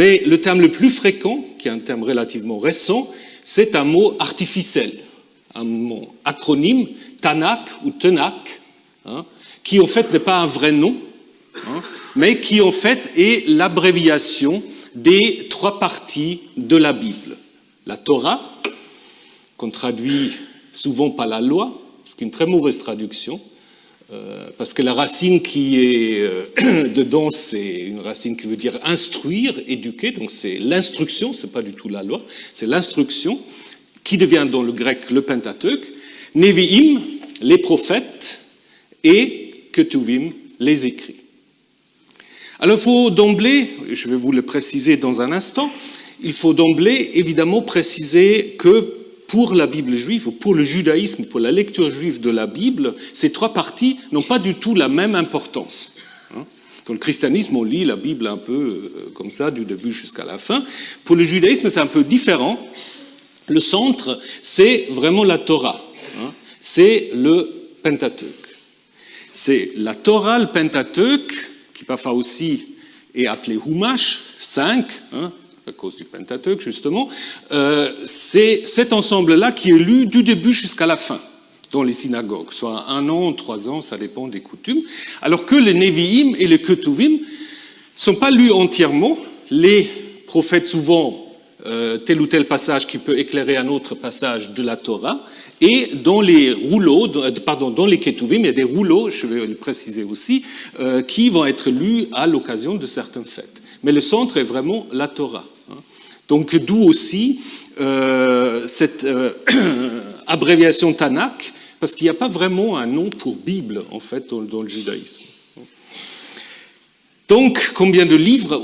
Mais le terme le plus fréquent, qui est un terme relativement récent, c'est un mot artificiel, un mot acronyme, Tanakh ou Tenakh, qui en fait n'est pas un vrai nom, mais qui en fait est l'abréviation des 3 parties de la Bible. La Torah, qu'on traduit souvent par la loi, ce qui est une très mauvaise traduction, parce que la racine qui est dedans, c'est une racine qui veut dire instruire, éduquer, donc c'est l'instruction, c'est pas du tout la loi, c'est l'instruction, qui devient dans le grec le Pentateuque, Nevi'im, les prophètes, et Ketuvim, les écrits. Alors il faut d'emblée, je vais vous le préciser dans un instant, il faut d'emblée évidemment préciser que pour la Bible juive, ou pour le judaïsme, pour la lecture juive de la Bible, ces 3 parties n'ont pas du tout la même importance. Dans le christianisme, on lit la Bible un peu comme ça, du début jusqu'à la fin. Pour le judaïsme, c'est un peu différent. Le centre, c'est vraiment la Torah. C'est le Pentateuque. C'est la Torah, le Pentateuque, qui parfois aussi est appelé Humash, 5, à cause du Pentateuque justement, c'est cet ensemble-là qui est lu du début jusqu'à la fin dans les synagogues, soit 1 an, 3 ans, ça dépend des coutumes, alors que les Nevi'im et les Ketuvim ne sont pas lus entièrement. Les prophètes souvent tel ou tel passage qui peut éclairer un autre passage de la Torah, et dans les rouleaux, dans les Ketuvim, il y a des rouleaux, je vais le préciser aussi, qui vont être lus à l'occasion de certaines fêtes. Mais le centre est vraiment la Torah. Donc d'où aussi cette abréviation Tanakh, parce qu'il n'y a pas vraiment un nom pour Bible, en fait, dans le judaïsme. Donc, combien de livres